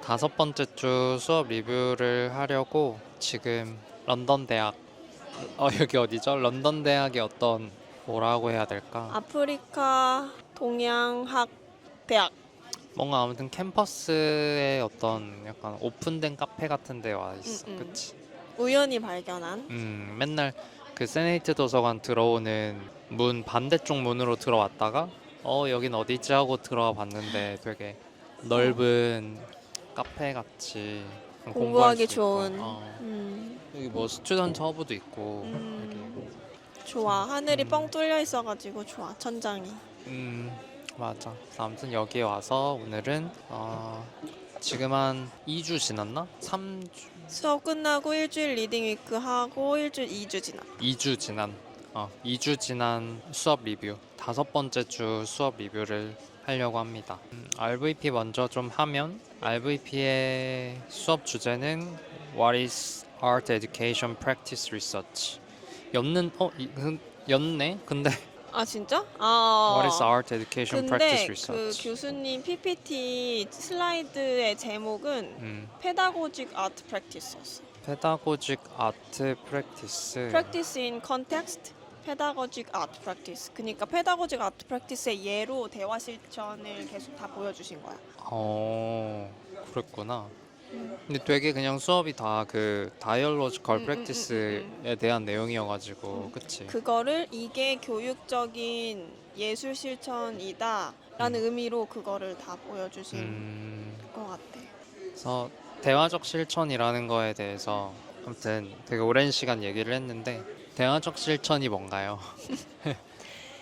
다섯 번째 주 수업 리뷰를 하려고 지금 런던 대학, 여기 어디죠? 런던 대학의 어떤 뭐라고 해야 될까? 아프리카 동양학 대학. 뭔가 아무튼 캠퍼스의 어떤 약간 오픈된 카페 같은 데 와 음, 있어. 음. 그치? 우연히 발견한. 맨날 그 세네이트 도서관 들어오는 문 반대쪽 문으로 들어왔다가 여긴 어디지 하고 들어와 봤는데 되게 어, 넓은 카페 같이 공부할 공부하기 수 있고 좋은. 여기 뭐 스튜던트 허브도 있고 여기 음, 좋아. 하늘이 뻥 뚫려 있어가지고 좋아. 천장이. 맞아. 그래서 아무튼 여기에 와서 오늘은 지금 한 2주 지났나? 3주 수업 끝나고 일주일 리딩 위크 하고 일주일 2주 지났다. 2주 지난 2주 지난 수업 리뷰 다섯 번째 주 수업 리뷰를 하려고 합니다. RVP 먼저 좀 하면 RVP의 수업 주제는 What is Art Education Practice Research? 였네? 근데 아, 진짜? What is Art Education Practice 근데 그 Research? 교수님 PPT 슬라이드의 제목은 음, Pedagogic Art Practice였어. Pedagogic Art Practice. Practice in Context, Pedagogic Art Practice. 그러니까 Pedagogic Art Practice의 예로 대화 실천을 계속 다 보여주신 거야. 그랬구나. 근데 되게 그냥 수업이 다 그 다이얼로지컬 프랙티스에 대한 내용이어가지고, 그치? 그거를 이게 교육적인 예술 실천이다 라는 음, 의미로 그거를 다 보여주신 음, 것 같아. 그래서 대화적 실천이라는 거에 대해서 아무튼 되게 오랜 시간 얘기를 했는데, 대화적 실천이 뭔가요?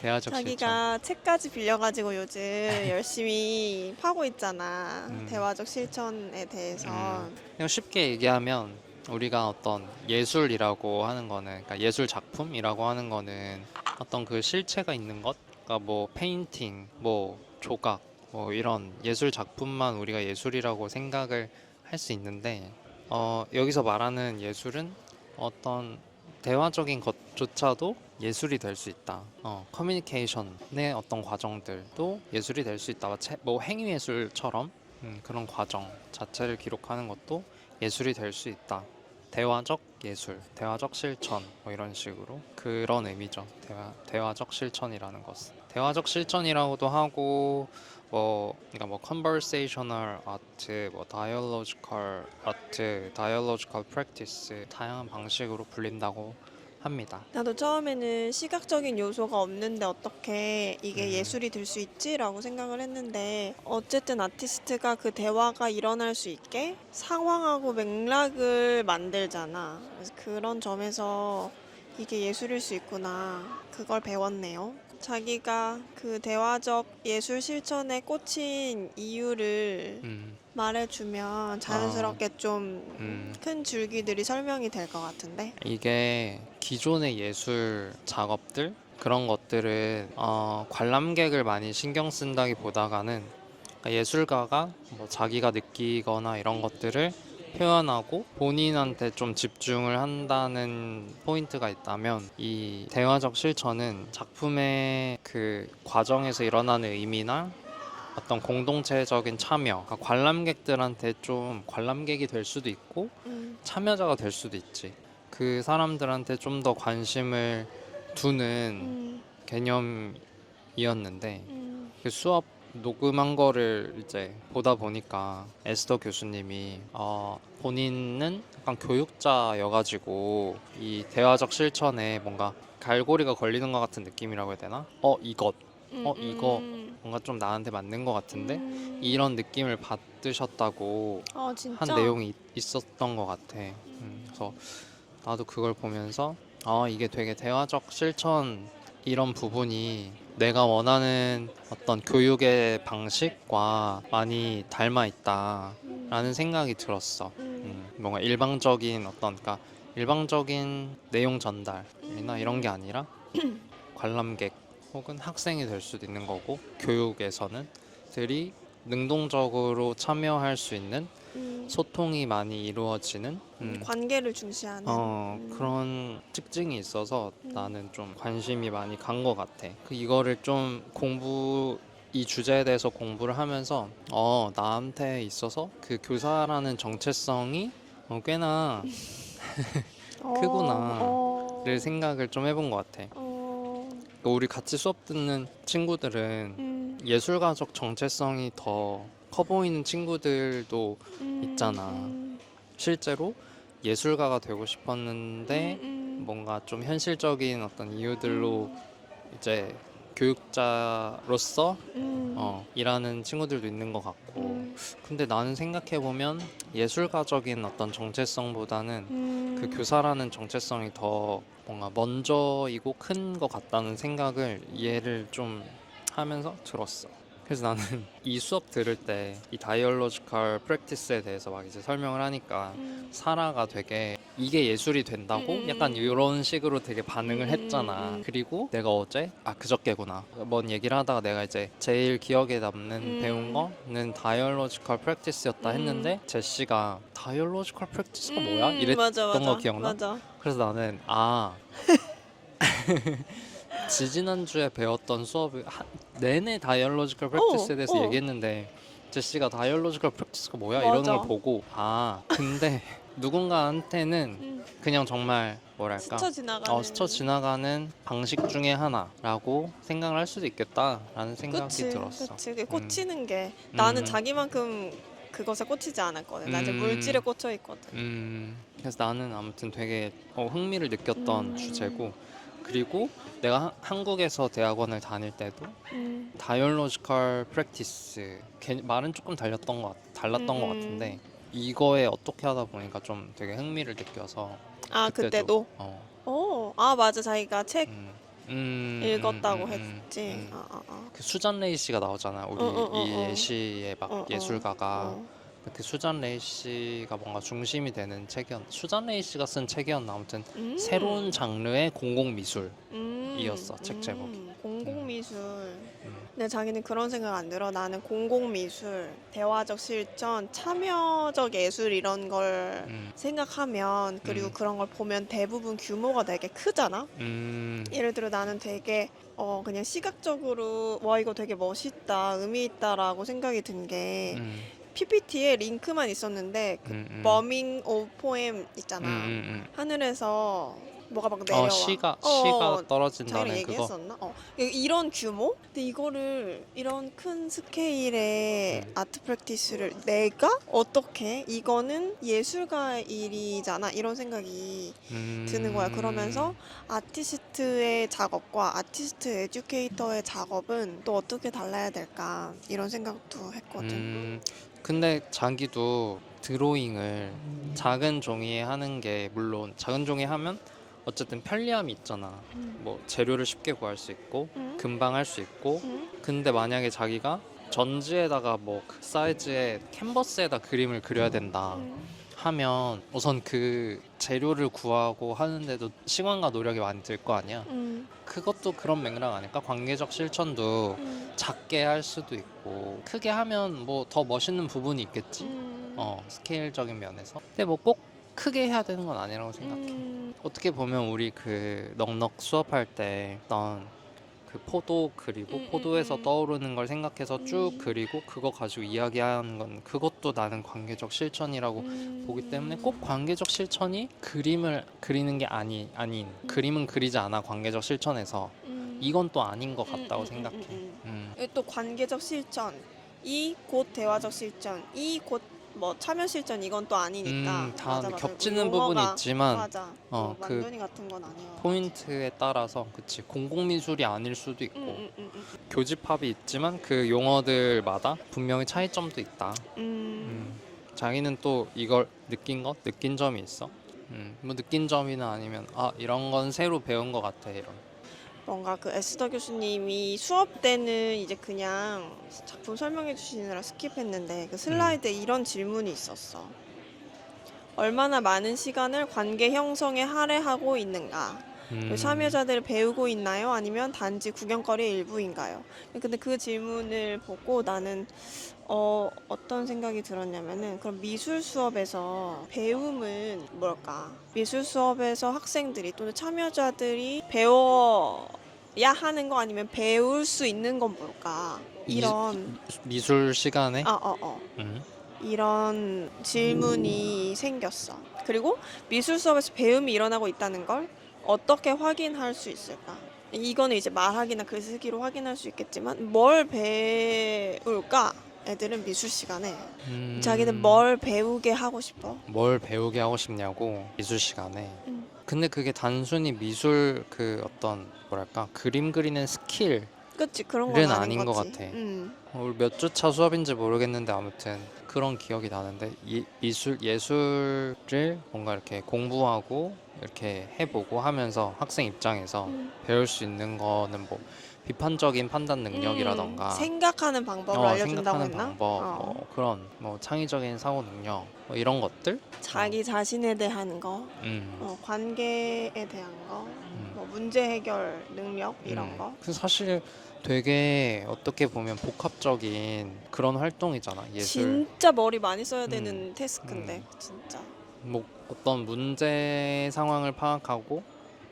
대화적 실천. 자기가 책까지 빌려가지고 요즘 열심히 파고 있잖아. 음, 대화적 실천에 대해서. 그냥 쉽게 얘기하면 우리가 어떤 예술이라고 하는 거는, 그러니까 예술 작품이라고 하는 거는 어떤 그 실체가 있는 것, 그러니까 뭐 페인팅, 뭐 조각, 뭐 이런 예술 작품만 우리가 예술이라고 생각을 할 수 있는데, 여기서 말하는 예술은 어떤 대화적인 것조차도 예술이 될 수 있다. 커뮤니케이션의 어떤 과정들도 예술이 될 수 있다. 뭐 행위예술처럼 그런 과정 자체를 기록하는 것도 예술이 될 수 있다. 대화적 예술, 대화적 실천, 뭐 이런 식으로 그런 의미죠. 대화적 실천이라는 것은. 대화적 실천이라고도 하고, 그러니까 뭐 conversational art, 뭐 dialogical art, dialogical practice 다양한 방식으로 불린다고 합니다. 나도 처음에는 시각적인 요소가 없는데 어떻게 이게 음, 예술이 될 수 있지라고 생각을 했는데 어쨌든 아티스트가 그 대화가 일어날 수 있게 상황하고 맥락을 만들잖아. 그래서 그런 점에서 이게 예술일 수 있구나. 그걸 배웠네요. 자기가 그 대화적 예술 실천에 꽂힌 이유를 음, 말해주면 어, 자연스럽게 좀 음. 큰 줄기들이 설명이 될 것 같은데. 이게 기존의 예술 작업들 그런 것들은 관람객을 많이 신경 쓴다기보다가는 그러니까 예술가가 뭐 자기가 느끼거나 이런 것들을 표현하고 본인한테 좀 집중을 한다는 포인트가 있다면 이 대화적 실천은 작품의 그 과정에서 일어나는 의미나 어떤 공동체적인 참여, 그러니까 관람객들한테 좀 관람객이 될 수도 있고 음, 참여자가 될 수도 있지. 그 사람들한테 좀 더 관심을 두는 음, 개념이었는데 음. 그 수업 녹음한 거를 이제 보다 보니까 에스더 교수님이 본인은 약간 교육자여가지고 이 대화적 실천에 뭔가 갈고리가 걸리는 것 같은 느낌이라고 해야 되나? 이거 뭔가 좀 나한테 맞는 것 같은데 이런 느낌을 받으셨다고 한 진짜? 내용이 있었던 것 같아. 그래서 나도 그걸 보면서 이게 되게 대화적 실천 이런 부분이 내가 원하는 어떤 교육의 방식과 많이 닮아 있다라는 생각이 들었어. 뭔가 일방적인 그러니까 일방적인 내용 전달이나 이런 게 아니라 관람객 혹은 학생이 될 수도 있는 거고 교육에서는 들이 능동적으로 참여할 수 있는 소통이 많이 이루어지는 관계를 중시하는. 그런 특징이 있어서 나는 좀 관심이 많이 간 것 같아. 이거를 좀 공부 이 주제에 대해서 공부를 하면서 나한테 있어서 그 교사라는 정체성이 꽤나 크구나를 생각을 좀 해본 것 같아. 그러니까 우리 같이 수업 듣는 친구들은 예술가적 정체성이 더 커 보이는 친구들도 있잖아. 실제로 예술가가 되고 싶었는데 뭔가 좀 현실적인 어떤 이유들로 이제 교육자로서 일하는 친구들도 있는 것 같고, 근데 나는 생각해보면 예술가적인 어떤 정체성보다는 그 교사라는 정체성이 더 뭔가 먼저이고 큰 것 같다는 생각을 이해를 좀 하면서 들었어. 그래서 나는 이 수업 들을 때 이 다이얼로지컬 프랙티스에 대해서 막 이제 설명을 하니까 사라가 되게 이게 예술이 된다고? 약간 이런 식으로 되게 반응을 했잖아. 그리고 내가 어제 그저께구나 뭔 얘기를 하다가 내가 이제 제일 기억에 남는 배운 거는 다이얼로지컬 프랙티스였다 했는데 제시가 다이얼로지컬 프랙티스가 뭐야? 맞아, 이랬던 거 맞아, 기억나? 맞아. 그래서 나는 지지난주에 배웠던 수업을 내내 다이얼로지컬 프랙티스에 대해서 어, 얘기했는데 제시가 다이얼로지컬 프랙티스가 뭐야? 이러는 걸 맞아. 보고 근데 누군가한테는 그냥 정말 뭐랄까 스쳐 지나가는. 스쳐 지나가는 방식 중에 하나라고 생각을 할 수도 있겠다라는 생각이 그치, 들었어. 그치. 그게 음, 꽂히는 게 나는 음, 자기만큼 그것에 꽂히지 않았거든. 나 이제 물질에 음, 꽂혀 있거든. 그래서 나는 아무튼 되게 흥미를 느꼈던 음, 주제고, 그리고 내가 한국에서 대학원을 다닐 때도 음, 다이얼로지컬 프랙티스 말은 조금 달랐던 것 같은데 음. 이거에 어떻게 하다 보니까 좀 되게 흥미를 느껴서 그때도 그때도. 맞아. 자기가 책 음, 음, 음, 읽었다고 음, 음, 했지. 음. 그 수잔 레이 씨가 나오잖아. 어, 우리 어, 어, 이 어, 예시의 막 어, 어, 예술가가. 어. 그 수잔 레이 씨가 뭔가 중심이 되는 수잔 레이 씨가 쓴 책이었나. 아무튼 새로운 음, 장르의 공공미술이었어, 책 제목이. 음, 공공미술. 음, 근데 자기는 그런 생각 안 들어. 나는 공공미술, 대화적 실천, 참여적 예술 이런 걸 음, 생각하면, 그리고 음, 그런 걸 보면 대부분 규모가 되게 크잖아? 음, 예를 들어 나는 되게 그냥 시각적으로 와 이거 되게 멋있다, 의미 있다라고 생각이 든 게 음, PPT에 링크만 있었는데 그 음, 음, 버밍 오브 포엠 있잖아. 음. 하늘에서 뭐가 막 내려와. 시가 자기랑 떨어진다는 그거. 얘기했었나? 이런 규모? 근데 이거를 이런 큰 스케일의 음, 아트 프랙티스를 내가 어떻게? 이거는 예술가의 일이잖아. 이런 생각이 드는 거야. 그러면서 음, 아티스트의 작업과 아티스트 에듀케이터의 작업은 또 어떻게 달라야 될까? 이런 생각도 했거든. 근데 자기도 드로잉을 작은 종이에 하는 게, 물론 작은 종이에 하면 어쨌든 편리함이 있잖아. 뭐 재료를 쉽게 구할 수 있고 응? 금방 할 수 있고. 응? 근데 만약에 자기가 전지에다가 뭐 그 사이즈의 캔버스에다 그림을 그려야 된다 응? 하면 우선 그 재료를 구하고 하는데도 시간과 노력이 많이 들 거 아니야. 응? 그것도 그런 맥락 아닐까? 관계적 실천도 응? 작게 할 수도 있고 크게 하면 뭐 더 멋있는 부분이 있겠지? 응? 스케일적인 면에서. 근데 뭐 꼭 크게 해야 되는 건 아니라고 생각해. 응? 어떻게 보면 우리 그 넉넉 수업할 때 난 그 포도 그리고 응? 포도에서 응? 떠오르는 걸 생각해서 쭉 그리고 그거 가지고 이야기하는 건, 그것도 나는 관계적 실천이라고 보기 때문에 꼭 관계적 실천이 그림을 그리는 게 아닌 그림은 그리지 않아 관계적 실천에서, 응? 이건 또 아닌 것 같다고 생각해. 또 관계적 실천, 이 곧 대화적 실천, 이 곧 뭐 참여 실천 이건 또 아니니까. 다 맞아, 맞아. 뭐 겹치는 부분이 용어가 있지만 맞아. 뭐 그 만돈이 같은 건 아닌 것 같아. 포인트에 따라서, 그치, 공공미술이 아닐 수도 응, 있고 응, 응, 응. 교집합이 있지만 그 용어들마다 분명히 차이점도 있다. 음, 자기는 또 이걸 느낀 점이 있어? 뭐 느낀 점이나 아니면 이런 건 새로 배운 것 같아, 이런. 뭔가 그 에스더 교수님이 수업 때는 이제 그냥 작품 설명해 주시느라 스킵했는데 그 음, 슬라이드에 이런 질문이 있었어. 얼마나 많은 시간을 관계 형성에 할애하고 있는가? 그리고 음, 참여자들 배우고 있나요? 아니면 단지 구경거리의 일부인가요? 근데 그 질문을 보고 나는 어떤 생각이 들었냐면은 그럼 미술 수업에서 배움은 뭘까? 미술 수업에서 학생들이 또는 참여자들이 배워 하는 거 아니면 배울 수 있는 건 뭘까? 이런 미술 시간에 음. 이런 질문이 생겼어. 그리고 미술 수업에서 배움이 일어나고 있다는 걸 어떻게 확인할 수 있을까? 이거는 이제 말하기나 글쓰기로 확인할 수 있겠지만 뭘 배울까? 애들은 미술 시간에 자기는 뭘 배우게 하고 싶어? 뭘 배우게 하고 싶냐고 미술 시간에. 음. 근데 그게 단순히 미술 그 어떤 뭐랄까 그림 그리는 스킬은 그치, 그런 건 아닌 아닌 것 거지. 같아. 우리 몇 주차 수업인지 모르겠는데 아무튼 그런 기억이 나는데 예술을 뭔가 이렇게 공부하고 이렇게 해보고 하면서 학생 입장에서 배울 수 있는 거는 뭐 비판적인 판단 능력이라던가 생각하는 방법을 알려준다고 생각하는 했나? 방법, 뭐 그런 뭐 창의적인 사고 능력 뭐 이런 것들. 자기 자신에 대한 거, 음. 관계에 대한 거, 뭐 문제 해결 능력 이런 거. 그 사실 되게 어떻게 보면 복합적인 그런 활동이잖아. 예술. 진짜 머리 많이 써야 되는 태스크인데 진짜. 뭐 어떤 문제 상황을 파악하고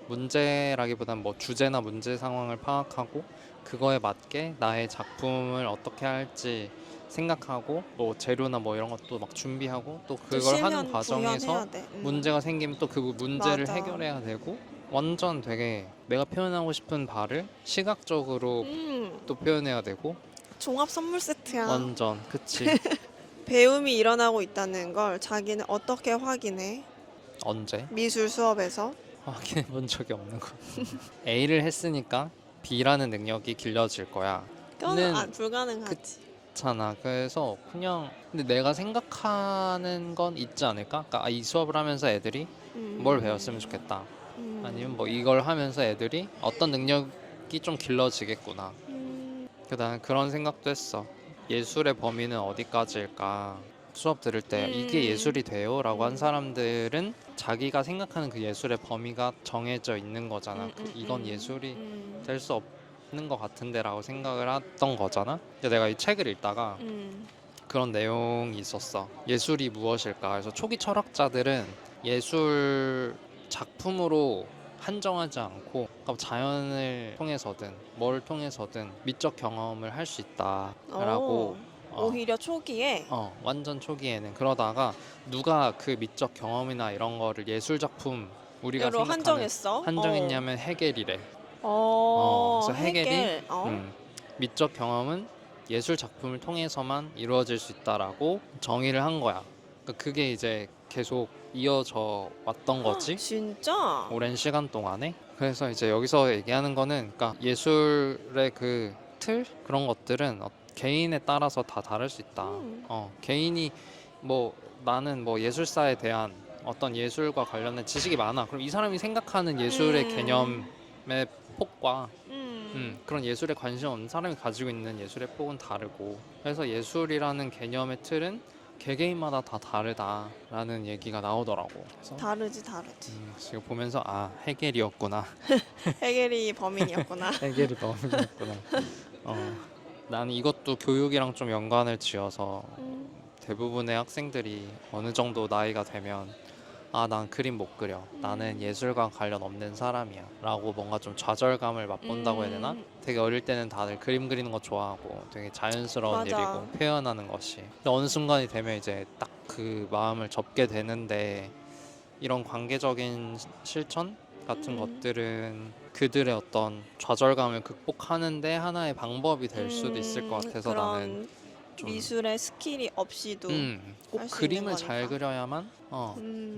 문제라기보단 뭐 주제나 문제 상황을 파악하고 그거에 맞게 나의 작품을 어떻게 할지 생각하고 뭐 재료나 뭐 이런 것도 막 준비하고 또 또 그걸 하는 실현 과정에서 구현해야 돼. 문제가 생기면 또 그 문제를 맞아. 해결해야 되고 완전 되게 내가 표현하고 싶은 바를 시각적으로 또 표현해야 되고 종합 선물 세트야. 완전 그치. 배움이 일어나고 있다는 걸 자기는 어떻게 확인해? 언제? 미술 수업에서. 확인해 본 적이 없는 거. A를 했으니까 B라는 능력이 길러질 거야. 그건 는 불가능하지. 그렇잖아. 그래서 그냥 근데 내가 생각하는 건 있지 않을까? 그러니까 이 수업을 하면서 애들이 뭘 배웠으면 좋겠다. 아니면 뭐 이걸 하면서 애들이 어떤 능력이 좀 길러지겠구나. 나는 그런 생각도 했어. 예술의 범위는 어디까지일까? 수업 들을 때 이게 예술이 돼요? 라고 한 사람들은 자기가 생각하는 그 예술의 범위가 정해져 있는 거잖아. 이건 예술이 될 수 없는 것 같은데 라고 생각을 했던 거잖아. 근데 내가 이 책을 읽다가 그런 내용이 있었어. 예술이 무엇일까? 그래서 초기 철학자들은 예술 작품으로 한정하지 않고 그러니까 자연을 통해서든 뭘 통해서든 미적 경험을 할 수 있다라고 오히려 초기에 완전 초기에는 그러다가 누가 그 미적 경험이나 이런 거를 예술 작품 우리가 여러 생각하는 한정했어. 한정했냐면 헤겔이래. 그래서 헤겔이 헤겔. 미적 경험은 예술 작품을 통해서만 이루어질 수 있다라고 정의를 한 거야. 그러니까 그게 이제 계속 이어져 왔던 거지. 진짜? 오랜 시간 동안에. 그래서 이제 여기서 얘기하는 거는 그러니까 예술의 그 틀 그런 것들은 개인에 따라서 다 다를 수 있다. 개인이 뭐 나는 뭐 예술사에 대한 어떤 예술과 관련된 지식이 많아. 그럼 이 사람이 생각하는 예술의 개념의 폭과 그런 예술에 관심 없는 사람이 가지고 있는 예술의 폭은 다르고 그래서 예술이라는 개념의 틀은 개개인마다 다 다르다라는 얘기가 나오더라고. 그래서 다르지. 지금 보면서 헤겔이었구나. 헤겔이 범인이었구나. 헤겔이 범인이었구나. 나는 이것도 교육이랑 좀 연관을 지어서 대부분의 학생들이 어느 정도 나이가 되면 난 그림 못 그려. 나는 예술과 관련 없는 사람이야. 라고 뭔가 좀 좌절감을 맛본다고 해야 되나? 되게 어릴 때는 다들 그림 그리는 거 좋아하고 되게 자연스러운 맞아. 일이고 표현하는 것이. 근데 어느 순간이 되면 이제 딱 그 마음을 접게 되는데 이런 관계적인 실천 같은 것들은 그들의 어떤 좌절감을 극복하는데 하나의 방법이 될 수도 있을 것 같아서 나는 좀 미술의 스킬이 없이도 꼭 할수 그림을 있는 잘 거니까. 그려야만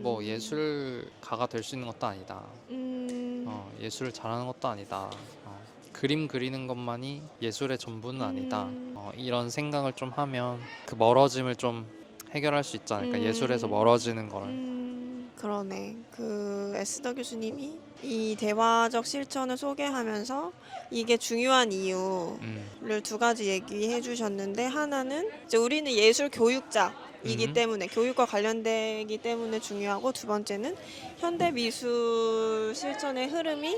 뭐 예술가가 될 수 있는 것도 아니다. 예술을 잘하는 것도 아니다. 그림 그리는 것만이 예술의 전부는 아니다. 이런 생각을 좀 하면 그 멀어짐을 좀 해결할 수 있지 않을까. 예술에서 멀어지는 거를. 그러네. 그 에스더 교수님이 이 대화적 실천을 소개하면서 이게 중요한 이유를 두 가지 얘기해 주셨는데 하나는 이제 우리는 예술 교육자이기 때문에 교육과 관련되기 때문에 중요하고 두 번째는 현대 미술 실천의 흐름이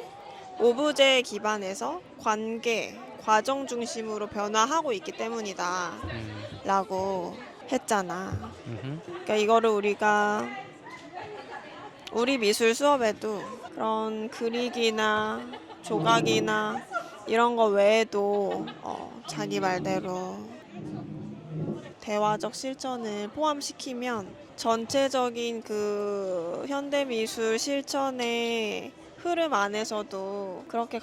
오브제 기반에서 관계, 과정 중심으로 변화하고 있기 때문이다 라고 했잖아. 그러니까 이거를 우리 미술 수업에도 그런 그리기나 조각이나 이런 거 외에도 자기 말대로 대화적 실천을 포함시키면 전체적인 그 현대미술 실천의 흐름 안에서도 그렇게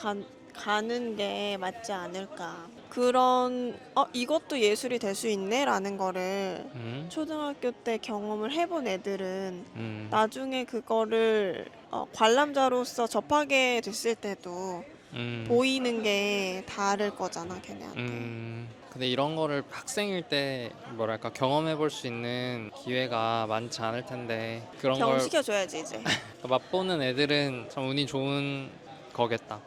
가는 게 맞지 않을까. 그런 이것도 예술이 될 수 있네 라는 거를 초등학교 때 경험을 해본 애들은 나중에 그거를 관람자로서 접하게 됐을 때도 보이는 게 다를 거잖아, 걔네한테. 근데 이런 거를 학생일 때 뭐랄까 경험해 볼 수 있는 기회가 많지 않을 텐데 그런 걸 경험시켜줘야지, 이제. 맛보는 애들은 참 운이 좋은 거겠다.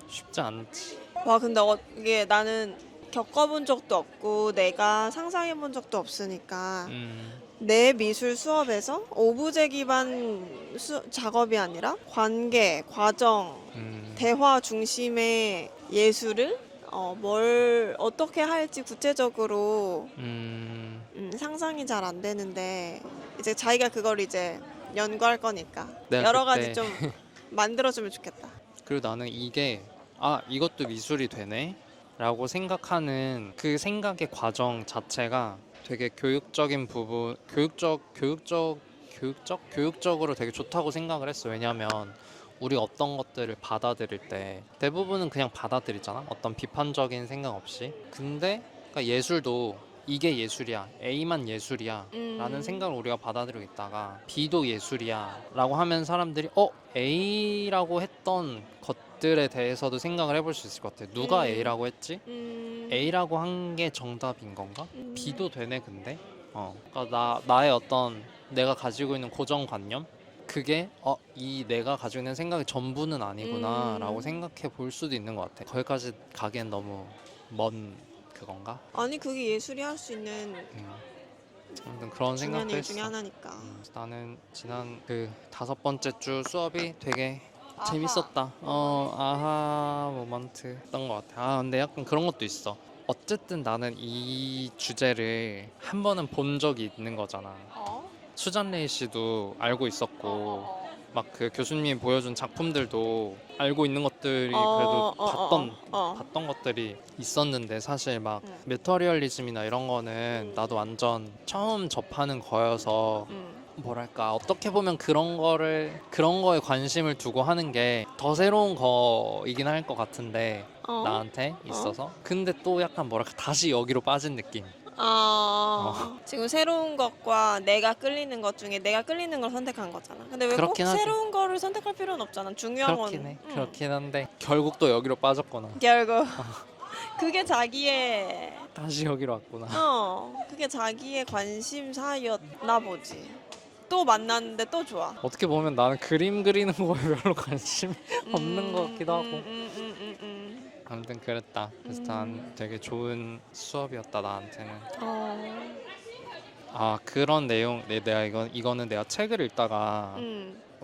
쉽지 않지. 와, 근데 이게 나는 겪어본 적도 없고 내가 상상해 본 적도 없으니까 내 미술 수업에서 오브제 기반 작업이 아니라 관계, 과정, 대화 중심의 예술을 뭘 어떻게 할지 구체적으로 상상이 잘 안 되는데 이제 자기가 그걸 이제 연구할 거니까 내가 여러 그때 가지 좀 만들어주면 좋겠다. 그리고 나는 이게 이것도 미술이 되네 라고 생각하는 그 생각의 과정 자체가 되게 교육적인 부분 교육적으로 되게 좋다고 생각을 했어. 왜냐면 우리가 어떤 것들을 받아들일 때 대부분은 그냥 받아들이잖아, 어떤 비판적인 생각 없이. 근데 그러니까 예술도 이게 예술이야, A만 예술이야 라는 생각을 우리가 받아들이고 있다가 B도 예술이야 라고 하면 사람들이 A라고 했던 것들에 대해서도 생각을 해볼 수 있을 것 같아. 누가 A라고 했지? A라고 한 게 정답인 건가? B도 되네. 근데 그러니까 나의 어떤 내가 가지고 있는 고정관념, 그게 이 내가 가지고 있는 생각이 전부는 아니구나 라고 생각해 볼 수도 있는 것 같아. 거기까지 가기엔 너무 먼 그건가? 아니, 그게 예술이 할 수 있는 아무튼 그런 중요한 생각도 일 중에 했어. 하나니까. 나는 지난 그 5번째 주 수업이 되게 아하 재밌었다. 아하 모먼트였던 것 같아. 근데 약간 그런 것도 있어. 어쨌든 나는 이 주제를 한 번은 본 적이 있는 거잖아. 수잔 레이 씨도 알고 있었고 막 그 교수님이 보여준 작품들도 알고 있는 것들이 그래도 봤던 것들이 있었는데, 사실 막 메터리얼리즘이나 이런 거는 나도 완전 처음 접하는 거여서 뭐랄까 어떻게 보면 그런 거에 관심을 두고 하는 게 더 새로운 거이긴 할 것 같은데 나한테 있어서. 근데 또 약간 뭐랄까 다시 여기로 빠진 느낌. 지금 새로운 것과 내가 끌리는 것 중에 내가 끌리는 걸 선택한 거잖아. 근데 왜 꼭 그렇긴 하지. 새로운 거를 선택할 필요는 없잖아. 중요한 건. 그렇긴 해. 그렇긴 한데 결국 또 여기로 빠졌구나. 결국 그게 자기의 다시 여기로 왔구나. 그게 자기의 관심사였나 보지. 또 만났는데 또 좋아. 어떻게 보면 나는 그림 그리는 거에 별로 관심이 없는 것 같기도 하고. 아무튼 그랬다. 그래서 난 되게 좋은 수업이었다 나한테는. 그런 내용, 내가 이거는 내가 책을 읽다가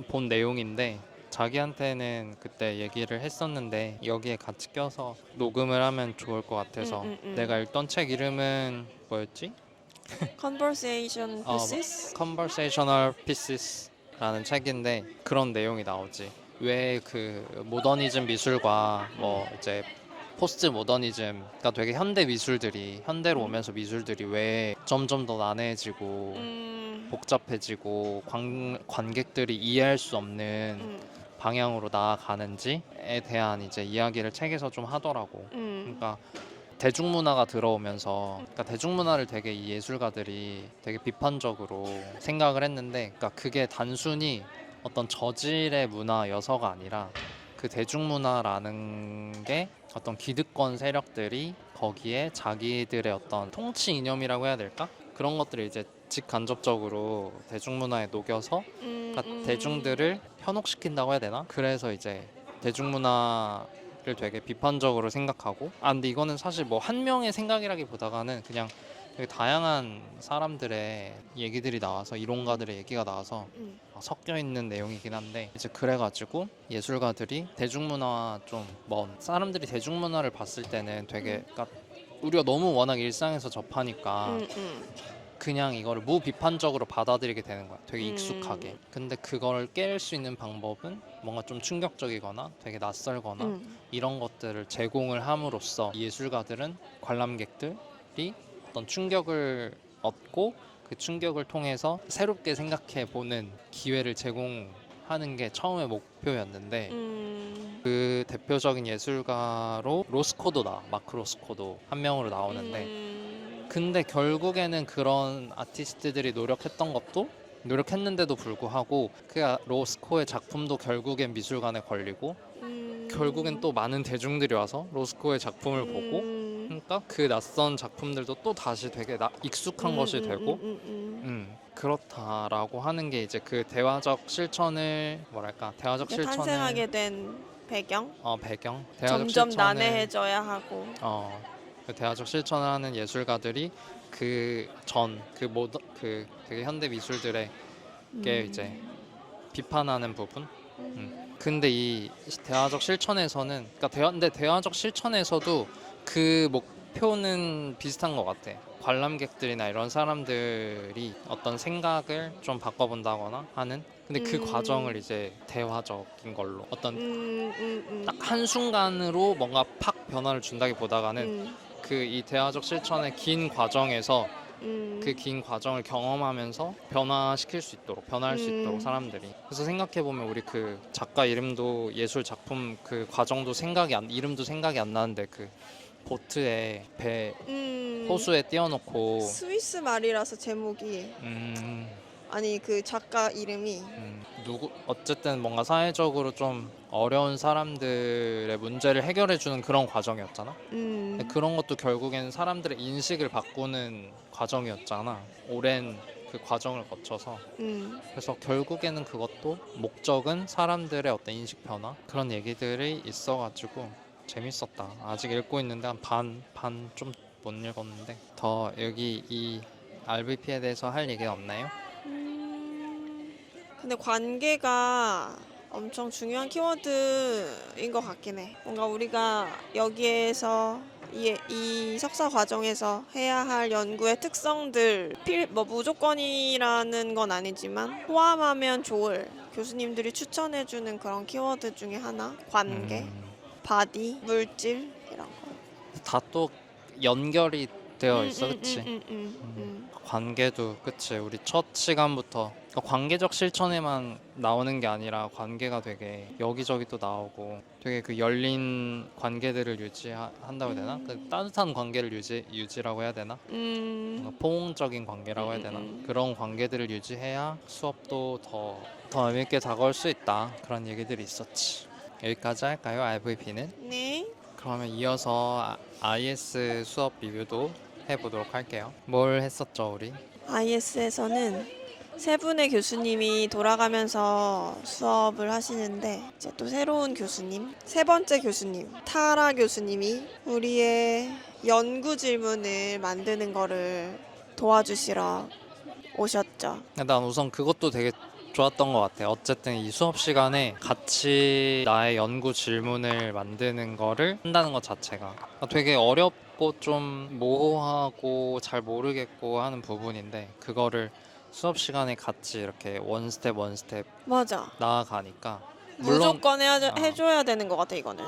본 내용인데 자기한테는 그때 얘기를 했었는데 여기에 같이 껴서 녹음을 하면 좋을 것 같아서. 내가 읽던 책 이름은 뭐였지? Conversation pieces? Conversational Pieces라는 책인데 그런 내용이 나오지. 왜 그 모더니즘 미술과 뭐 이제 포스트 모더니즘, 그러니까 되게 현대 미술들이 현대로 오면서 미술들이 왜 점점 더 난해해지고 복잡해지고 관객들이 이해할 수 없는 방향으로 나아가는지에 대한 이제 이야기를 책에서 좀 하더라고. 그러니까 대중문화가 들어오면서, 그러니까 대중문화를 되게 이 예술가들이 되게 비판적으로 생각을 했는데, 그러니까 그게 단순히 어떤 저질의 문화여서가 아니라 그 대중문화라는 게 어떤 기득권 세력들이 거기에 자기들의 어떤 통치 이념이라고 해야 될까? 그런 것들을 이제 직간접적으로 대중문화에 녹여서 그러니까 대중들을 현혹시킨다고 해야 되나? 그래서 이제 대중문화를 되게 비판적으로 생각하고. 근데 이거는 사실 뭐 한 명의 생각이라기보다는 그냥 되게 다양한 사람들의 얘기들이 나와서, 이론가들의 얘기가 나와서 섞여 있는 내용이긴 한데, 이제 그래가지고 예술가들이 대중문화와 좀 먼 사람들이 대중문화를 봤을 때는 되게 그러니까 우리가 너무 워낙 일상에서 접하니까 그냥 이거를 무비판적으로 받아들이게 되는 거야. 되게 익숙하게. 음. 근데 그걸 깰 수 있는 방법은 뭔가 좀 충격적이거나 되게 낯설거나 이런 것들을 제공을 함으로써 예술가들은 관람객들이 어떤 충격을 얻고 그 충격을 통해서 새롭게 생각해 보는 기회를 제공하는 게 처음의 목표였는데 그 대표적인 예술가로 로스코도 마크 로스코도 한 명으로 나오는데 근데 결국에는 그런 아티스트들이 노력했는데도 불구하고 그 로스코의 작품도 결국엔 미술관에 걸리고 결국엔 또 많은 대중들이 와서 로스코의 작품을 보고 그러니까 그 낯선 작품들도 또 다시 되게 익숙한 것이 되고 그렇다라고 하는 게 이제 그 대화적 실천을 뭐랄까 대화적 실천을 탄생하게 된 배경? 배경 대화적 점점 실천을 난해해져야 하고. 그 대화적 실천을 하는 예술가들이 그 되게 현대 미술들에게 이제 비판하는 부분. 근데 이 대화적 실천에서는 근데 대화적 실천에서도 그 목표는 비슷한 것 같아. 관람객들이나 이런 사람들이 어떤 생각을 좀 바꿔본다거나 하는. 근데 그 과정을 이제 대화적인 걸로 어떤 딱 한순간으로 뭔가 팍 변화를 준다기보다는 그 이 대화적 실천의 긴 과정에서 그 긴 과정을 경험하면서 변화할 수 있도록 사람들이. 그래서 생각해보면 우리 그 작가 이름도 예술 작품 그 과정도 이름도 생각이 안 나는데 그 보트에 배 호수에 띄워놓고 스위스 말이라서 제목이 아니 그 작가 이름이 어쨌든 뭔가 사회적으로 좀 어려운 사람들의 문제를 해결해주는 그런 과정이었잖아. 근데 그런 것도 결국엔 사람들의 인식을 바꾸는 과정이었잖아. 오랜 그 과정을 거쳐서. 그래서 결국에는 그것도 목적은 사람들의 어떤 인식 변화 그런 얘기들이 있어가지고 재밌었다. 아직 읽고 있는데 한 반 좀 못 읽었는데 더 여기 이 RVP에 대해서 할 얘기가 없나요? 근데 관계가 엄청 중요한 키워드인 것 같긴 해. 뭔가 우리가 여기에서 이 석사 과정에서 해야 할 연구의 특성들, 뭐 무조건이라는 건 아니지만 포함하면 좋을 교수님들이 추천해주는 그런 키워드 중에 하나, 관계, 바디, 물질 이런 거. 다 또 연결이 되어 있어, 그치? 관계도 그치. 우리 첫 시간부터 관계적 실천에만 나오는 게 아니라 관계가 되게 여기저기 또 나오고 되게 그 열린 관계들을 유지한다고 해야 되나? 그 따뜻한 관계를 유지라고 해야 되나? 뭔가 포용적인 관계라고 해야 되나? 그런 관계들을 유지해야 수업도 더 의미있게 다가올 수 있다. 그런 얘기들이 있었지. 여기까지 할까요? RVP는? 네. 그러면 이어서 IS 수업 리뷰도 해보도록 할게요. 뭘 했었죠, 우리? IS에서는 세 분의 교수님이 돌아가면서 수업을 하시는데 이제 또 새로운 교수님, 세 번째 교수님, 타라 교수님이 우리의 연구 질문을 만드는 거를 도와주시러 오셨죠. 난 우선 그것도 되게 좋았던 것 같아. 어쨌든 이 수업 시간에 같이 나의 연구 질문을 만드는 거를 한다는 것 자체가 되게 어렵고 좀 모호하고 잘 모르겠고 하는 부분인데 그거를 수업 시간에 같이 이렇게 원 스텝 맞아. 나아가니까 무조건 어. 해줘야 되는 것 같아 이거는.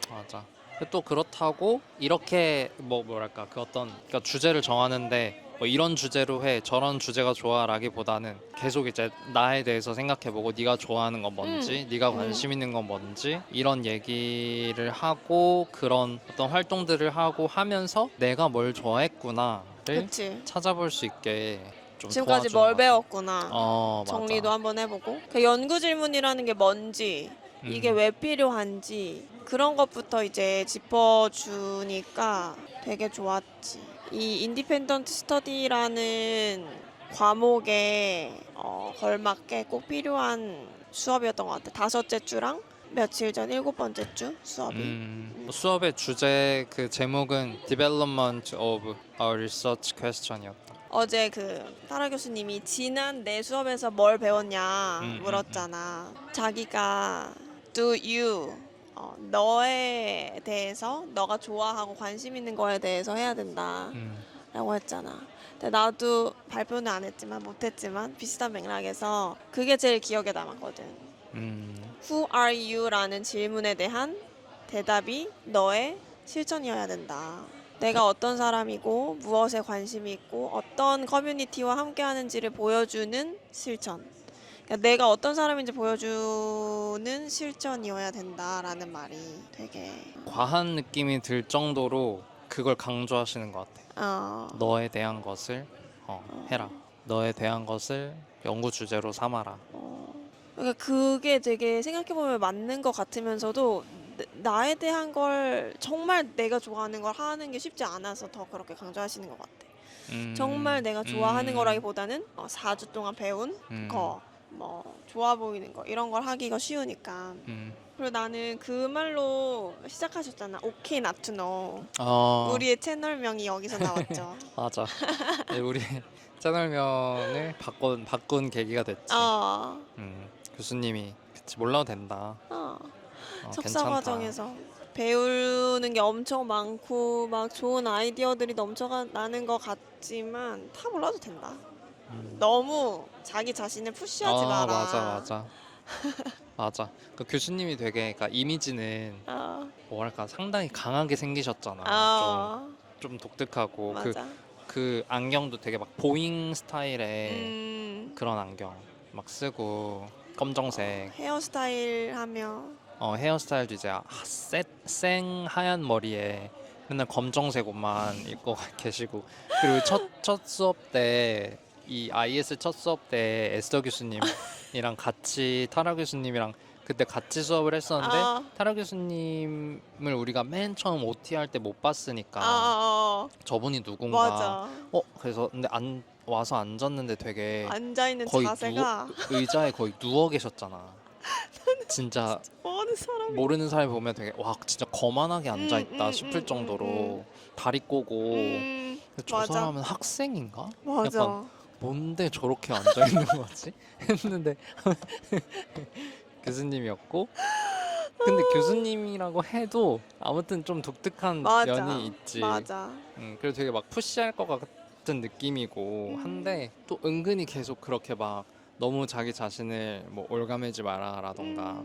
맞아. 근데 또 그렇다고 이렇게 뭐랄까 그 어떤 그러니까 주제를 정하는데 뭐 이런 주제로 해 저런 주제가 좋아라기보다는 계속 이제 나에 대해서 생각해보고 네가 좋아하는 건 뭔지 네가 관심 있는 건 뭔지 이런 얘기를 하고 그런 어떤 활동들을 하고 하면서 내가 뭘 좋아했구나를 그치. 찾아볼 수 있게 좀 지금까지 도와주는 뭘 것 같아. 배웠구나. 맞아. 정리도 한번 해보고 그 연구 질문이라는 게 뭔지 이게 왜 필요한지 그런 것부터 이제 짚어주니까 되게 좋았지. 이 인디펜던트 스터디라는 과목에 걸맞게 꼭 필요한 수업이었던 것 같아. 5째 주랑 며칠 전 7번째 주 수업이. 수업의 주제 그 제목은 Development of a Research Question이었다. 어제 그 타라 교수님이 지난 내 수업에서 뭘 배웠냐 물었잖아. 자기가 do you 너에 대해서 너가 좋아하고 관심 있는 거에 대해서 해야 된다 라고 했잖아. 근데 나도 발표는 안 했지만 못했지만 비슷한 맥락에서 그게 제일 기억에 남았거든. Who are you?라는 질문에 대한 대답이 너의 실천이어야 된다. 내가 어떤 사람이고 무엇에 관심이 있고 어떤 커뮤니티와 함께하는지를 보여주는 실천. 그러니까 내가 어떤 사람인지 보여주는 실천이어야 된다라는 말이 되게 과한 느낌이 들 정도로 그걸 강조하시는 것 같아. 너에 대한 것을 해라. 너에 대한 것을 연구 주제로 삼아라. 그러니까 그게 되게 생각해보면 맞는 것 같으면서도 나에 대한 걸 정말 내가 좋아하는 걸 하는 게 쉽지 않아서 더 그렇게 강조하시는 것 같아. 정말 내가 좋아하는 거라기보다는 4주 동안 배운 거, 뭐 좋아 보이는 거 이런 걸 하기가 쉬우니까. 그리고 나는 그 말로 시작하셨잖아. 오케이 not to know. 우리의 채널명이 여기서 나왔죠. 맞아. 네, 우리 채널명을 바꾼 계기가 됐지. 교수님이 그치 몰라도 된다. 석사 괜찮다. 과정에서 배우는 게 엄청 많고 막 좋은 아이디어들이 나는 것 같지만 다 몰라도 된다. 너무 자기 자신을 푸시하지 마라. 맞아. 맞아. 그 교수님이 되게 그러니까 이미지는 뭐랄까 상당히 강하게 생기셨잖아. 좀 독특하고 맞아. 그 안경도 되게 막 보잉 스타일의 그런 안경 막 쓰고 검정색 헤어스타일 하며 헤어스타일도 이제 생 하얀 머리에 맨날 검정색 옷만 입고 계시고 그리고 첫 수업 때 이 IS 첫 수업 때 에스더 교수님이랑 같이 타라 교수님이랑 그때 같이 수업을 했었는데 타라 교수님을 우리가 맨 처음 OT 할 때 못 봤으니까 저분이 누군가 맞아. 그래서 근데 와서 앉았는데 되게 앉아있는 거의 자세가 의자에 거의 누워 계셨잖아. 진짜 모르는 사람이 보면 되게 와 진짜 거만하게 앉아 있다 싶을 정도로 다리 꼬고 저 맞아. 사람은 학생인가? 맞아. 약간 뭔데 저렇게 앉아 있는 거지? 했는데 교수님이었고 근데 교수님이라고 해도 아무튼 좀 독특한 맞아. 면이 있지. 맞아. 그래서 되게 막 푸시할 것 같은 느낌이고 한데 또 은근히 계속 그렇게 막 너무 자기 자신을 뭐 올가매지 마라라던가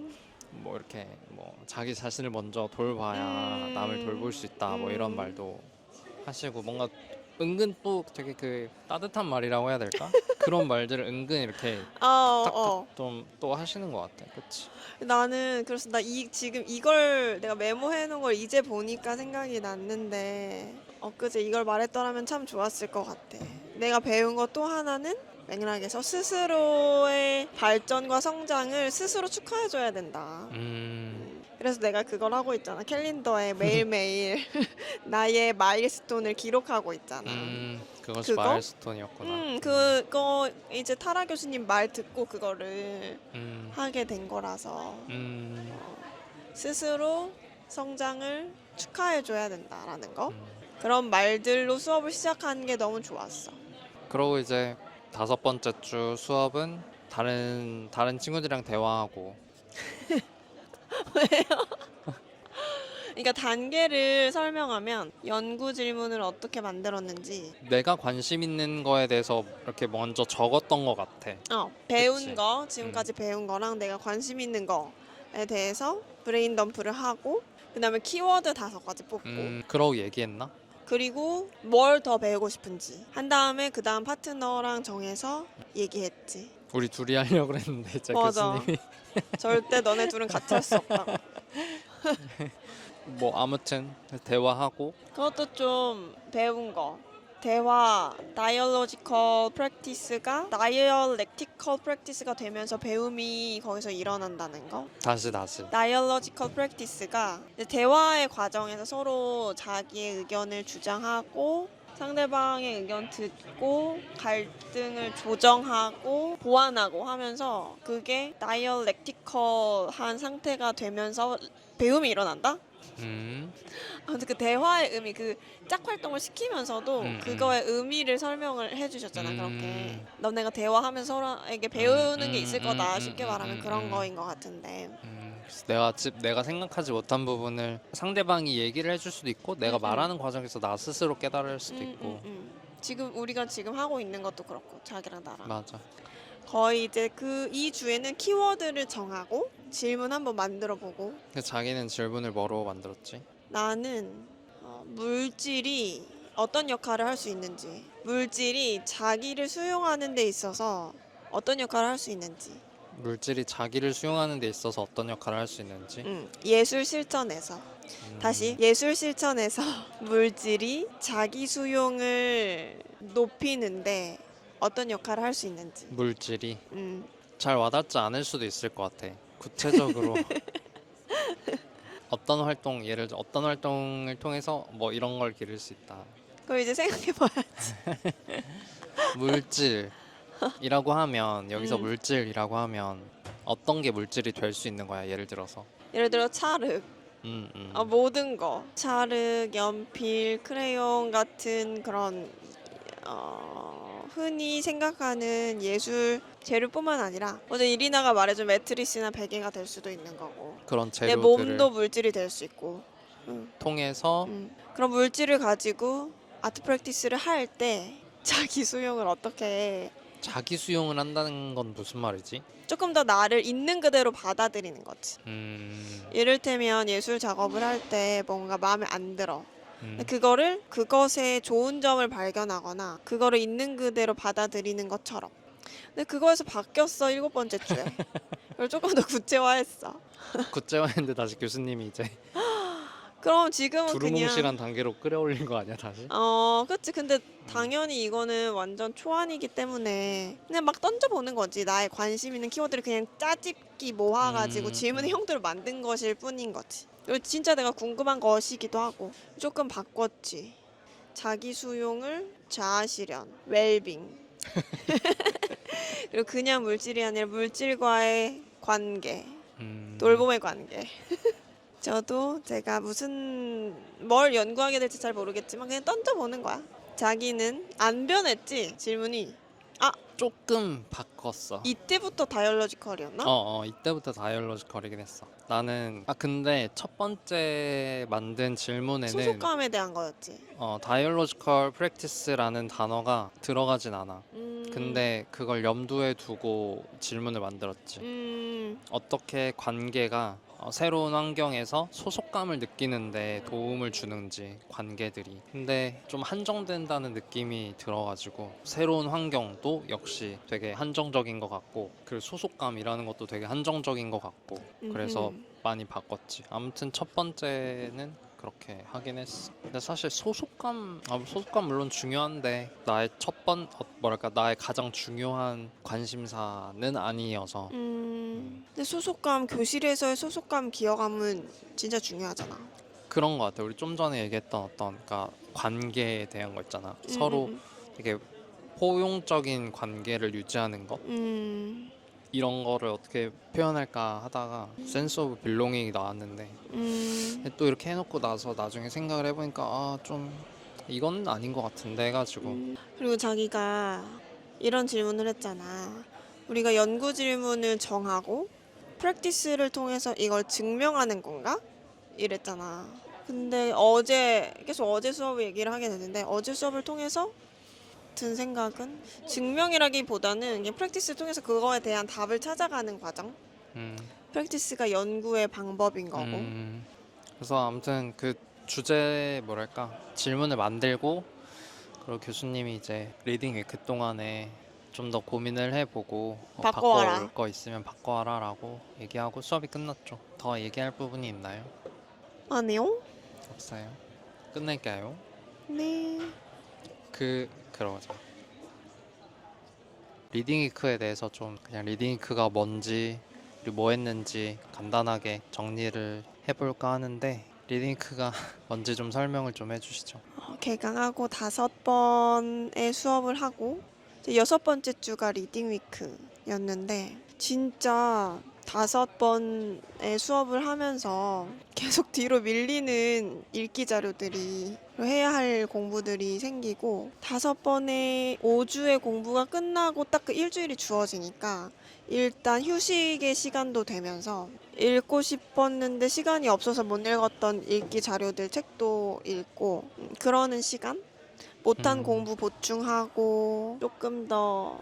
뭐 이렇게 뭐 자기 자신을 먼저 돌봐야 남을 돌볼 수 있다 뭐 이런 말도 하시고 뭔가 은근 또 되게 그 따뜻한 말이라고 해야 될까? 그런 말들을 은근 이렇게 딱딱 좀 또 하시는 것 같아. 그치? 나는 그래서 지금 이걸 내가 메모해 놓은 걸 이제 보니까 생각이 났는데 엊그제 이걸 말했더라면 참 좋았을 것 같아. 내가 배운 것 또 하나는 맥락에서 스스로의 발전과 성장을 스스로 축하해줘야 된다. 그래서 내가 그걸 하고 있잖아. 캘린더에 매일매일 나의 마일스톤을 기록하고 있잖아. 그것이 그거? 마일스톤이었구나. 그거 이제 타라 교수님 말 듣고 그거를 하게 된 거라서 스스로 성장을 축하해줘야 된다라는 거. 그런 말들로 수업을 시작하는 게 너무 좋았어. 그러고 이제 5번째 주 수업은 다른 친구들이랑 대화하고 그러니까 단계를 설명하면 연구 질문을 어떻게 만들었는지 내가 관심 있는 거에 대해서 이렇게 먼저 적었던 것 같아. 배운 그치? 거 지금까지 배운 거랑 내가 관심 있는 거에 대해서 브레인 덤프를 하고 그다음에 키워드 5가지 뽑고 그러고 얘기했나? 그리고 뭘 더 배우고 싶은지 한 다음에 그 다음 파트너랑 정해서 얘기했지. 우리 둘이 하려고 했는데 이제 맞아. 교수님이 절대 너네 둘은 같이 할 수 없다고. 뭐 아무튼 대화하고 그것도 좀 배운 거. 대화, 다이얼로지컬 프랙티스가 다이얼렉티컬 프랙티스가 되면서 배움이 거기서 일어난다는 거. 다시 다이얼로지컬 프랙티스가 대화의 과정에서 서로 자기의 의견을 주장하고 상대방의 의견 듣고 갈등을 조정하고 보완하고 하면서 그게 다이얼렉티컬한 상태가 되면서 배움이 일어난다? 근데 그 대화의 의미, 그 짝활동을 시키면서도 그거의 의미를 설명을 해주셨잖아. 그렇게 너네가 대화하면서 서로에게 배우는 게 있을 거다. 쉽게 말하면 그런 거인 것 같은데. 내가 생각하지 못한 부분을 상대방이 얘기를 해줄 수도 있고 내가 말하는 과정에서 나 스스로 깨달을 수도 있고 지금 우리가 지금 하고 있는 것도 그렇고 자기랑 나랑 맞아. 거의 이제 그 이 주에는 키워드를 정하고 질문 한번 만들어 보고 근데 자기는 질문을 뭐로 만들었지? 나는 물질이 어떤 역할을 할 수 있는지 물질이 자기를 수용하는 데 있어서 어떤 역할을 할 수 있는지 물질이 자기를 수용하는 데 있어서 어떤 역할을 할 수 있는지? 예술 실천에서 다시 예술 실천에서 물질이 자기 수용을 높이는데 어떤 역할을 할 수 있는지 물질이 음, 잘 와닿지 않을 수도 있을 것 같아. 구체적으로 어떤 활동, 예를 들어 어떤 활동을 통해서 뭐 이런 걸 기를 수 있다. 그럼 이제 생각해봐야 물질이라고 하면 여기서 음. 물질이라고 하면 어떤 게 물질이 될 수 있는 거야? 예를 들어서. 예를 들어 찰흙 음, 음. 모든 거 찰흙, 연필, 크레용 같은 그런 흔히 생각하는 예술 재료뿐만 아니라 어제 이리나가 말해준 매트리스나 베개가 될 수도 있는 거고 그런 내 재료들을 몸도 물질이 될 수 있고 통해서 그런 물질을 가지고 아트 프랙티스를 할 때 자기 수용을 어떻게 자기 수용을 한다는 건 무슨 말이지? 조금 더 나를 있는 그대로 받아들이는 거지. 음, 이를테면 예술 작업을 할 때 뭔가 마음에 안 들어. 음. 근데 그거를 그것의 좋은 점을 발견하거나 그거를 있는 그대로 받아들이는 것처럼. 근데 그거에서 바뀌었어 7번째 주에. 그걸 조금 더 구체화했어. 구체화했는데 다시 교수님이 이제 그럼 지금은 그냥 두루뭉실한 단계로 끌어올린 거 아니야 다시? 그치. 근데 당연히 이거는 완전 초안이기 때문에 그냥 막 던져보는 거지. 나의 관심 있는 키워드를 그냥 짜집기 모아가지고 질문의 형태로 만든 것일 뿐인 거지. 그리고 진짜 내가 궁금한 것이기도 하고 조금 바꿨지. 자기 수용을 자아 실현, 웰빙. 그리고 그냥 물질이 아니라 물질과의 관계, 돌봄의 관계. 저도 제가 뭘 연구하게 될지 잘 모르겠지만 그냥 던져보는 거야. 자기는 안 변했지? 질문이. 조금 바꿨어. 이때부터 다이얼로지컬이었나? 이때부터 다이얼로지컬이긴 했어. 나는 근데 첫 번째 만든 질문에는 소속감에 대한 거였지. 다이얼로지컬 프랙티스라는 단어가 들어가진 않아. 음, 근데 그걸 염두에 두고 질문을 만들었지. 어떻게 관계가 새로운 환경에서 소속감을 느끼는데 도움을 주는지 관계들이 근데 좀 한정된다는 느낌이 들어가지고 새로운 환경도 역시 되게 한정적인 것 같고 그리고 소속감이라는 것도 되게 한정적인 것 같고 그래서 많이 바꿨지. 아무튼 첫 번째는 그렇게 하긴 했어. 근데 사실 소속감 물론 중요한데 나의 나의 가장 중요한 관심사는 아니어서 근데 소속감, 교실에서의 소속감, 기여감은 진짜 중요하잖아. 그런 것 같아. 우리 좀 전에 얘기했던 그러니까 관계에 대한 거 있잖아. 서로 되게 포용적인 관계를 유지하는 것 이런 거를 어떻게 표현할까 하다가 센스 오브 빌롱잉이 나왔는데 또 이렇게 해놓고 나서 나중에 생각을 해보니까 좀 이건 아닌 것 같은데 해가지고 그리고 자기가 이런 질문을 했잖아. 우리가 연구 질문을 정하고 프랙티스를 통해서 이걸 증명하는 건가? 이랬잖아. 근데 계속 어제 수업을 얘기를 하게 됐는데 어제 수업을 통해서 든 생각은 증명이라기보다는 그냥 프랙티스를 통해서 그거에 대한 답을 찾아가는 과정. 프랙티스가 연구의 방법인 거고. 그래서 아무튼 그 주제 질문을 만들고 그리고 교수님이 이제 리딩 위크 동안에 좀 더 고민을 해보고 바꿔와라. 바꿔올 거 있으면 바꿔와라라고 얘기하고 수업이 끝났죠. 더 얘기할 부분이 있나요? 아니요? 없어요. 끝낼까요? 네. 그러자. 리딩 위크에 대해서 좀 그냥 리딩 위크가 뭔지 그리고 뭐 했는지 간단하게 정리를 해볼까 하는데 리딩 위크가 뭔지 좀 설명을 좀 해주시죠. 개강하고 5번의 수업을 하고 이제 6번째 주가 리딩 위크였는데 진짜 5번의 수업을 하면서 계속 뒤로 밀리는 읽기 자료들이 해야 할 공부들이 생기고 5번의 5주의 공부가 끝나고 딱 그 일주일이 주어지니까 일단 휴식의 시간도 되면서 읽고 싶었는데 시간이 없어서 못 읽었던 읽기 자료들 책도 읽고 그러는 시간? 못한 음. 공부 보충하고 조금 더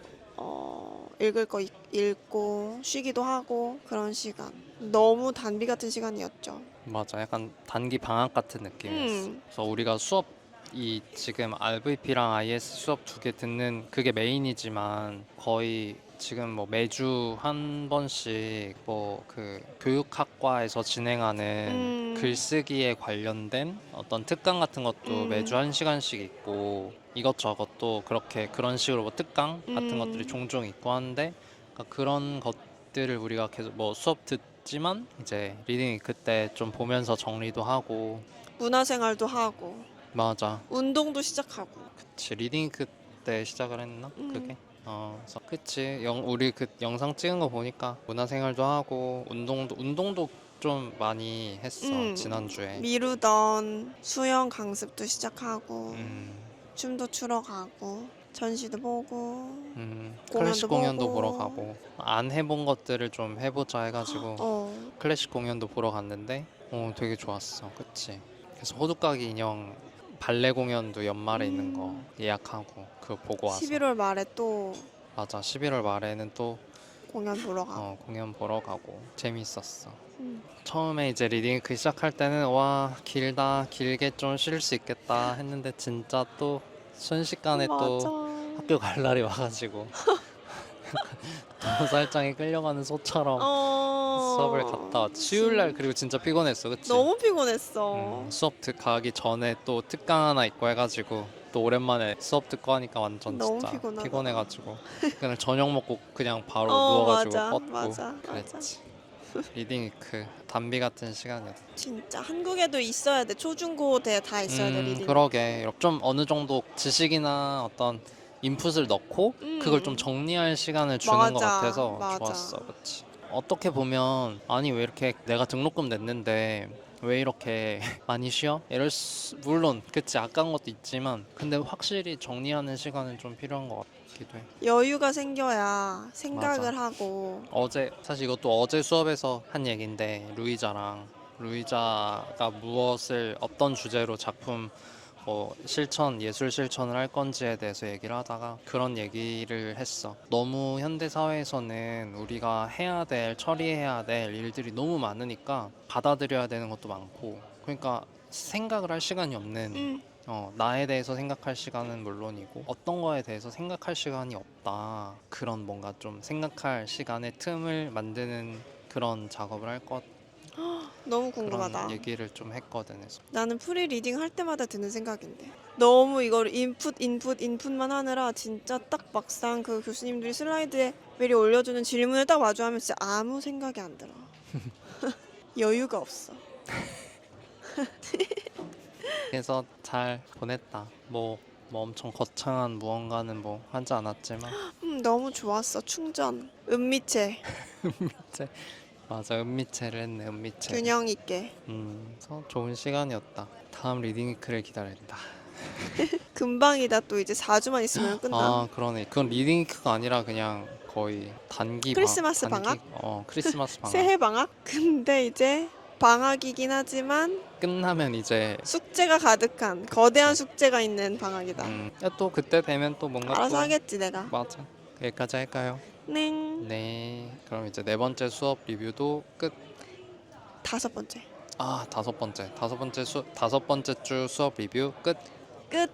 읽을 거 읽고 쉬기도 하고 그런 시간. 너무 단비 같은 시간이었죠. 맞아. 약간 단기 방학 같은 느낌이었어. 음. 그래서 우리가 수업이 지금 RVP랑 IS 수업 2개 듣는 그게 메인이지만 거의 지금 뭐 매주 한 번씩 뭐 그 교육학과에서 진행하는 글쓰기에 관련된 어떤 특강 같은 것도 매주 1시간씩 있고 이것저것 또 그렇게 그런 식으로 뭐 특강 같은 것들이 종종 있고 한데 그러니까 그런 것들을 우리가 계속 뭐 수업 듣지만 이제 리딩 그때 좀 보면서 정리도 하고 문화생활도 하고 맞아. 운동도 시작하고. 그치 리딩 그때 시작을 했나? 음. 그게? 그래서 그치 우리 그 영상 찍은 거 보니까 문화생활도 하고 운동도 좀 많이 했어 지난주에. 미루던 수영 강습도 시작하고 음, 춤도 추러 가고 전시도 보고 클래식 공연도 보고. 보러 가고 안 해본 것들을 좀 해보자 해가지고 클래식 공연도 보러 갔는데 되게 좋았어. 그치? 그래서 호두까기 인형 발레 공연도 연말에 있는 거 예약하고 그거 보고 와서 11월 말에 또 맞아 11월 말에는 또 공연 보러 가고. 공연 보러 가고 재밌었어. 음. 처음에 이제 리딩크 시작할 때는 와 길다 길게 좀 쉴 수 있겠다 했는데 진짜 또 순식간에 또 맞아. 학교 갈 날이 와가지고 도살장에 끌려가는 소처럼 수업을 갔다 왔지. 수요일 날 그리고 진짜 피곤했어, 그치? 너무 피곤했어. 수업 가기 전에 또 특강 하나 있고 해가지고 또 오랜만에 수업 듣고 하니까 완전 너무 진짜 피곤하더라. 피곤해가지고 그날 저녁 먹고 그냥 바로 어, 누워가지고 맞아, 뻗고 맞아, 그랬지. 리딩 그 단비 같은 시간이었어. 진짜 한국에도 있어야 돼. 초중고 대 다 있어야 돼. 리딩. 그러게 이렇게 좀 어느 정도 지식이나 어떤 인풋을 넣고 그걸 좀 정리할 시간을 주는 것 맞아, 같아서 맞아. 좋았어. 그렇지. 어떻게 보면 아니 왜 이렇게 내가 등록금 냈는데 왜 이렇게 많이 쉬어? 물론 그치 아까운 것도 있지만 근데 확실히 정리하는 시간은 좀 필요한 것 같기도 해. 여유가 생겨야 생각을 맞아. 하고. 사실 이것도 어제 수업에서 한 얘기인데 루이자가 어떤 주제로 작품 예술 실천을 할 건지에 대해서 얘기를 하다가 그런 얘기를 했어. 너무 현대 사회에서는 우리가 처리해야 될 일들이 너무 많으니까 받아들여야 되는 것도 많고 그러니까 생각을 할 시간이 없는 나에 대해서 생각할 시간은 물론이고 어떤 거에 대해서 생각할 시간이 없다. 그런 뭔가 좀 생각할 시간의 틈을 만드는 그런 작업을 할 것 너무 궁금하다. 그런 얘기를 좀 했거든. 그래서 나는 프리 리딩 할 때마다 드는 생각인데 너무 이거를 인풋만 하느라 진짜 딱 막상 그 교수님들이 슬라이드에 미리 올려주는 질문을 딱 마주하면 진짜 아무 생각이 안 들어. 여유가 없어. 그래서 잘 보냈다. 뭐 엄청 거창한 무언가는 뭐 하지 않았지만 너무 좋았어. 충전. 은미체. 맞아 은미체를 했네 은미체. 균형 있게. 그래서 좋은 시간이었다. 다음 리딩크를 기다린다. 금방이다. 또 이제 4주만 있으면 끝나. 그러네. 그건 리딩크가 아니라 그냥 거의 크리스마스 방학? 크리스마스 방학. 새해 방학? 근데 이제 방학이긴 하지만 끝나면 이제 숙제가 가득한 거대한 숙제가 있는 방학이다. 또 그때 되면 또 뭔가 알아서 또 하겠지 내가. 맞아. 여기까지 할까요? 네. 네. 그럼 이제 네 번째 수업 리뷰도 끝. 5번째. 다섯 번째 주 수업 리뷰 끝. 끝.